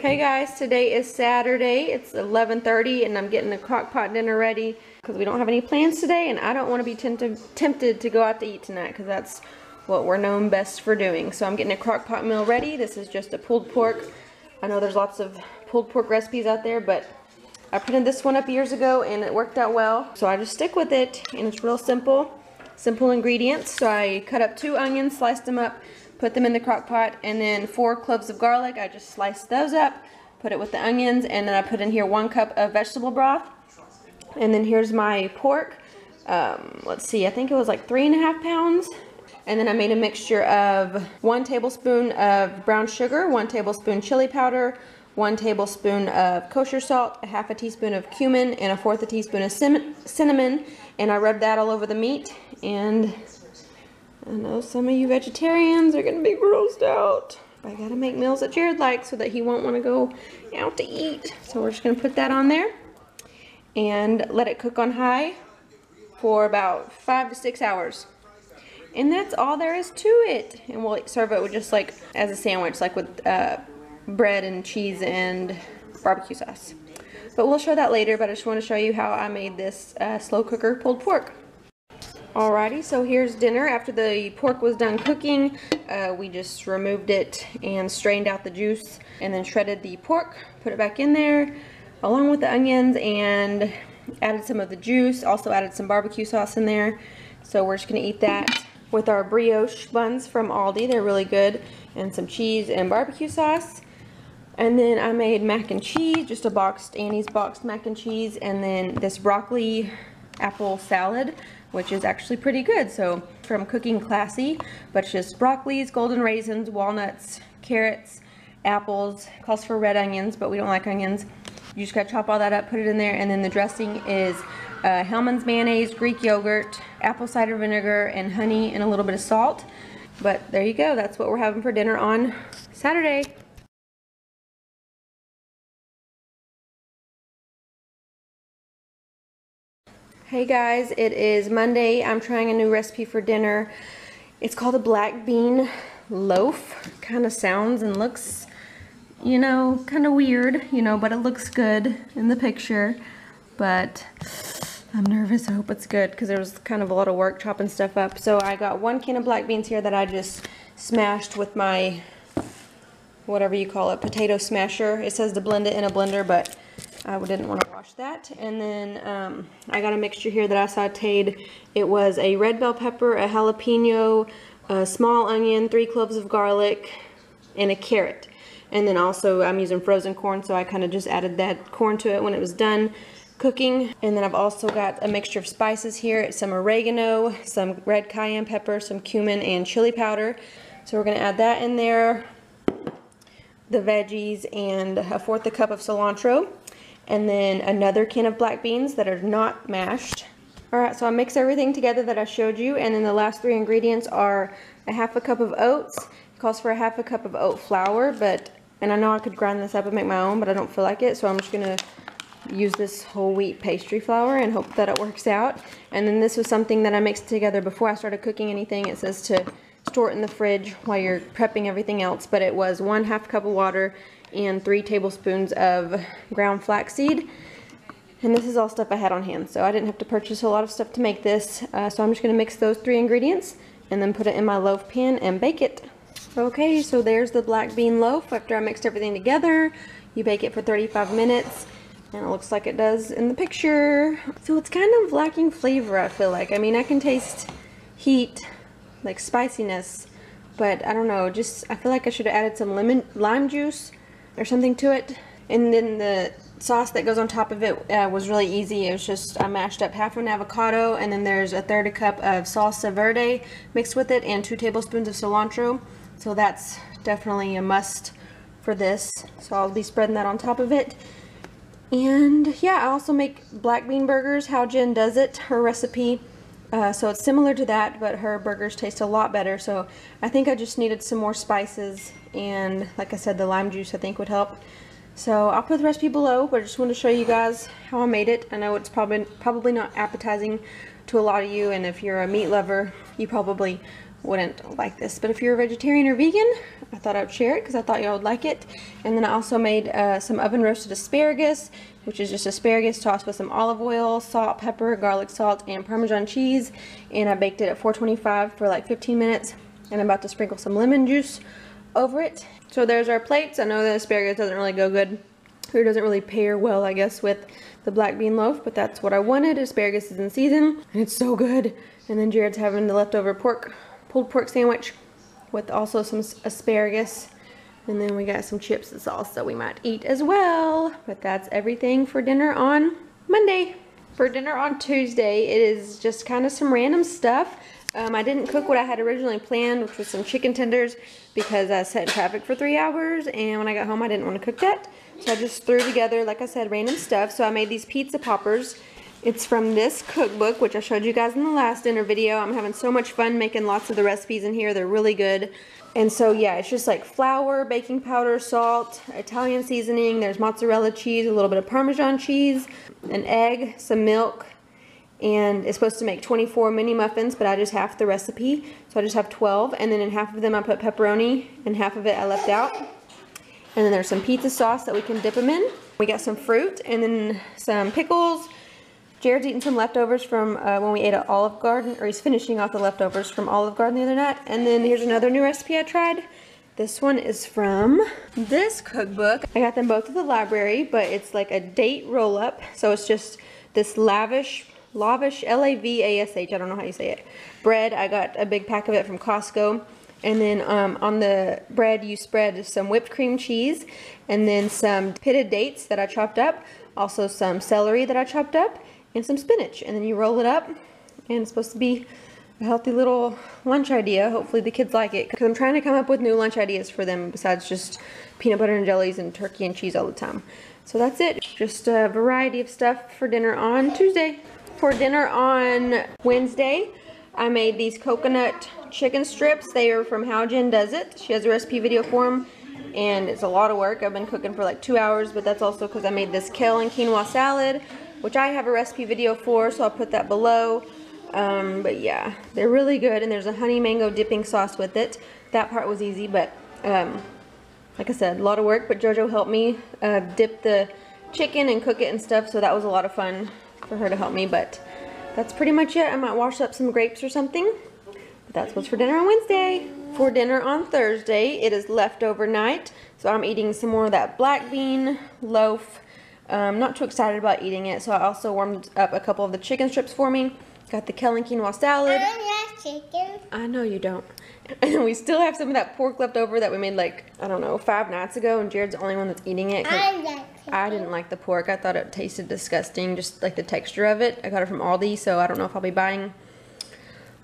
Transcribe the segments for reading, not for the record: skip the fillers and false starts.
Hey guys, today is Saturday. It's 11:30 and I'm getting the crock pot dinner ready because we don't have any plans today and I don't want to be tempted to go out to eat tonight because that's what we're known best for doing. So I'm getting a crock pot meal ready. This is just a pulled pork. I know there's lots of pulled pork recipes out there, but I printed this one up years ago and it worked out well. So I just stick with it and it's real simple. Simple ingredients. So I cut up 2 onions, sliced them up, put them in the crock pot, and then 4 cloves of garlic. I just sliced those up, put it with the onions, and then I put in here 1 cup of vegetable broth. And then here's my pork. Let's see, I think it was like 3.5 pounds. And then I made a mixture of 1 tablespoon of brown sugar, 1 tablespoon chili powder, 1 tablespoon of kosher salt, 1/2 teaspoon of cumin, and 1/4 teaspoon of cinnamon. And I rubbed that all over the meat. And I know some of you vegetarians are going to be grossed out. But I got to make meals that Jared likes so that he won't want to go out to eat. So we're just going to put that on there and let it cook on high for about 5 to 6 hours. And that's all there is to it. And we'll serve it with just like as a sandwich, like with bread and cheese and barbecue sauce. But we'll show that later, but I just want to show you how I made this slow cooker pulled pork. Alrighty, so here's dinner. After the pork was done cooking, we just removed it and strained out the juice and then shredded the pork, put it back in there along with the onions and added some of the juice, also added some barbecue sauce in there. So we're just going to eat that with our brioche buns from Aldi. They're really good, and some cheese and barbecue sauce. And then I made mac and cheese, just Annie's boxed mac and cheese, and then this broccoli apple salad, which is actually pretty good. So from Cooking Classy, but it's just broccolis, golden raisins, walnuts, carrots, apples, calls for red onions, but we don't like onions. You just gotta chop all that up, put it in there, and then the dressing is Hellmann's mayonnaise, Greek yogurt, apple cider vinegar, and honey, and a little bit of salt. But there you go, that's what we're having for dinner on Saturday. Hey guys, it is Monday. I'm trying a new recipe for dinner. It's called a black bean loaf. Kind of sounds and looks, you know, kind of weird, you know, but it looks good in the picture. But I'm nervous. I hope it's good because there was kind of a lot of work chopping stuff up. So I got 1 can of black beans here that I just smashed with my, whatever you call it, potato smasher. It says to blend it in a blender, but I didn't want to wash that. And then I got a mixture here that I sauteed. It was a red bell pepper, a jalapeno, a small onion, 3 cloves of garlic, and a carrot. And then also I'm using frozen corn, so I kind of just added that corn to it when it was done cooking. And then I've also got a mixture of spices here, some oregano, some red cayenne pepper, some cumin, and chili powder. So we're going to add that in there, the veggies, and 1/4 cup of cilantro. And then another can of black beans that are not mashed. Alright, so I mix everything together that I showed you, and then the last 3 ingredients are 1/2 cup of oats. It calls for 1/2 cup of oat flour, and I know I could grind this up and make my own, but I don't feel like it, so I'm just going to use this whole wheat pastry flour and hope that it works out. And then this was something that I mixed together before I started cooking anything. It says to store it in the fridge while you're prepping everything else, but it was 1/2 cup of water and 3 tablespoons of ground flaxseed. And this is all stuff I had on hand, so I didn't have to purchase a lot of stuff to make this. So I'm just going to mix those 3 ingredients and then put it in my loaf pan and bake it. Okay, so there's the black bean loaf. After I mixed everything together, you bake it for 35 minutes, and it looks like it does in the picture. So it's kind of lacking flavor, I feel like. I mean, I can taste heat, like spiciness, but I don't know, I feel like I should have added some lime juice or something to it. And then the sauce that goes on top of it was really easy. It was just, I mashed up 1/2 an avocado, and then there's 1/3 cup of salsa verde mixed with it, and 2 tablespoons of cilantro. So that's definitely a must for this. So I'll be spreading that on top of it. And yeah, I also make black bean burgers, how Jen does it, her recipe. So it's similar to that, but her burgers taste a lot better. So I think I just needed some more spices, and like I said, the lime juice I think would help. So I'll put the recipe below, but I just want to show you guys how I made it. I know it's probably not appetizing to a lot of you, and if you're a meat lover, you probably wouldn't like this, but if you're a vegetarian or vegan, I thought I'd share it because I thought y'all would like it. And then I also made some oven roasted asparagus, which is just asparagus tossed with some olive oil, salt, pepper, garlic salt, and Parmesan cheese. And I baked it at 425 for like 15 minutes. And I'm about to sprinkle some lemon juice over it. So there's our plates. I know the asparagus doesn't really go good, or doesn't really pair well, I guess, with the black bean loaf, but that's what I wanted. Asparagus is in season, and it's so good. And then Jared's having the leftover pulled pork sandwich with also some asparagus. And then we got some chips and sauce that we might eat as well. But that's everything for dinner on Monday. For dinner on Tuesday, it is just kind of some random stuff. I didn't cook what I had originally planned, which was some chicken tenders, because I sat in traffic for 3 hours, and when I got home I didn't want to cook that. So I just threw together, like I said, random stuff. So I made these pizza poppers. It's from this cookbook, which I showed you guys in the last dinner video. I'm having so much fun making lots of the recipes in here. They're really good. And so yeah, it's just like flour, baking powder, salt, Italian seasoning. There's mozzarella cheese, a little bit of Parmesan cheese, an egg, some milk. And it's supposed to make 24 mini muffins, but I just half the recipe. So I just have 12. And then in half of them I put pepperoni, and half of it I left out. And then there's some pizza sauce that we can dip them in. We got some fruit and then some pickles. Jared's eating some leftovers from when we ate at Olive Garden, or he's finishing off the leftovers from Olive Garden the other night. And then here's another new recipe I tried. This one is from this cookbook. I got them both at the library, but it's like a date roll-up. So it's just this lavish, L-A-V-A-S-H, I don't know how you say it, bread. I got a big pack of it from Costco. And then on the bread you spread some whipped cream cheese, and then some pitted dates that I chopped up, also some celery that I chopped up, and some spinach. And then you roll it up, and it's supposed to be a healthy little lunch idea. Hopefully the kids like it, because I'm trying to come up with new lunch ideas for them besides just peanut butter and jellies and turkey and cheese all the time. So that's it. Just a variety of stuff for dinner on Tuesday. For dinner on Wednesday, I made these coconut chicken strips. They are from How Jen Does It. She has a recipe video for them, and it's a lot of work. I've been cooking for like 2 hours, but that's also because I made this kale and quinoa salad, which I have a recipe video for, so I'll put that below. But yeah, they're really good, and there's a honey mango dipping sauce with it. That part was easy, but like I said, a lot of work, but JoJo helped me dip the chicken and cook it and stuff, so that was a lot of fun for her to help me. But that's pretty much it. I might wash up some grapes or something, but that's what's for dinner on Wednesday. For dinner on Thursday, it is leftover night, so I'm eating some more of that black bean loaf. Not too excited about eating it, so I also warmed up a couple of the chicken strips for me. Got the kale and quinoa salad. I love chicken. I know you don't. And we still have some of that pork left over that we made like, I don't know, 5 nights ago, and Jared's the only one that's eating it. I like chicken. I didn't like the pork. I thought it tasted disgusting, just like the texture of it. I got it from Aldi, so I don't know if I'll be buying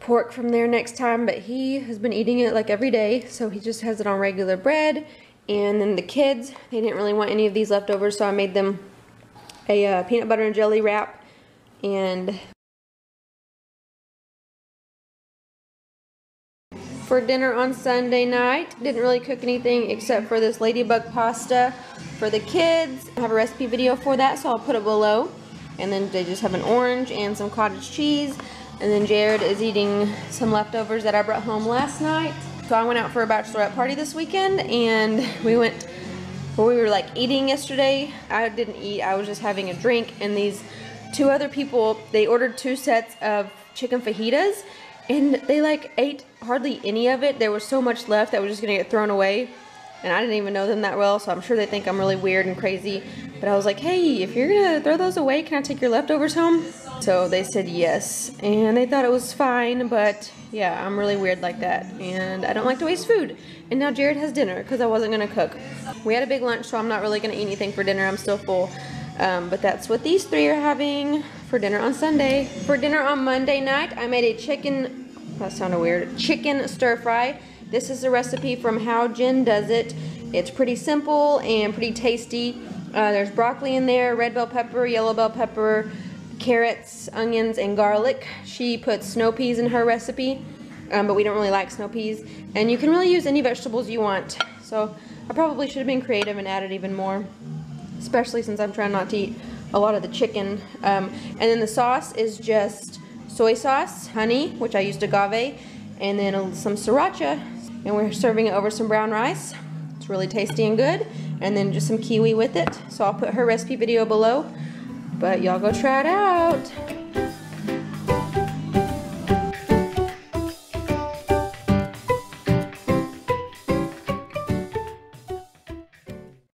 pork from there next time, but he has been eating it like every day, so he just has it on regular bread. And then the kids, they didn't really want any of these leftovers, so I made them a peanut butter and jelly wrap. And for dinner on Sunday night, didn't really cook anything except for this ladybug pasta for the kids. I have a recipe video for that, so I'll put it below. And then they just have an orange and some cottage cheese. And then Jared is eating some leftovers that I brought home last night. So I went out for a bachelorette party this weekend, and we were like eating yesterday. I didn't eat, I was just having a drink, and these 2 other people, they ordered 2 sets of chicken fajitas, and they like ate hardly any of it. There was so much left that was just gonna get thrown away, and I didn't even know them that well, so I'm sure they think I'm really weird and crazy. But I was like, hey, if you're gonna throw those away, can I take your leftovers home? So they said yes, and they thought it was fine, but yeah, I'm really weird like that, and I don't like to waste food. And now Jared has dinner because I wasn't gonna cook. We had a big lunch, so I'm not really gonna eat anything for dinner. I'm still full. But that's what these 3 are having for dinner on Sunday. For dinner on Monday night, I made a chicken, that sounded weird, chicken stir fry. This is a recipe from How Jen Does It. It's pretty simple and pretty tasty. There's broccoli in there, red bell pepper, yellow bell pepper, carrots, onions, and garlic. She puts snow peas in her recipe, but we don't really like snow peas. And you can really use any vegetables you want. So I probably should have been creative and added even more, especially since I'm trying not to eat a lot of the chicken. And then the sauce is just soy sauce, honey, which I used agave, and then some sriracha, and we're serving it over some brown rice. It's really tasty and good, and then just some kiwi with it. So I'll put her recipe video below, but y'all go try it out.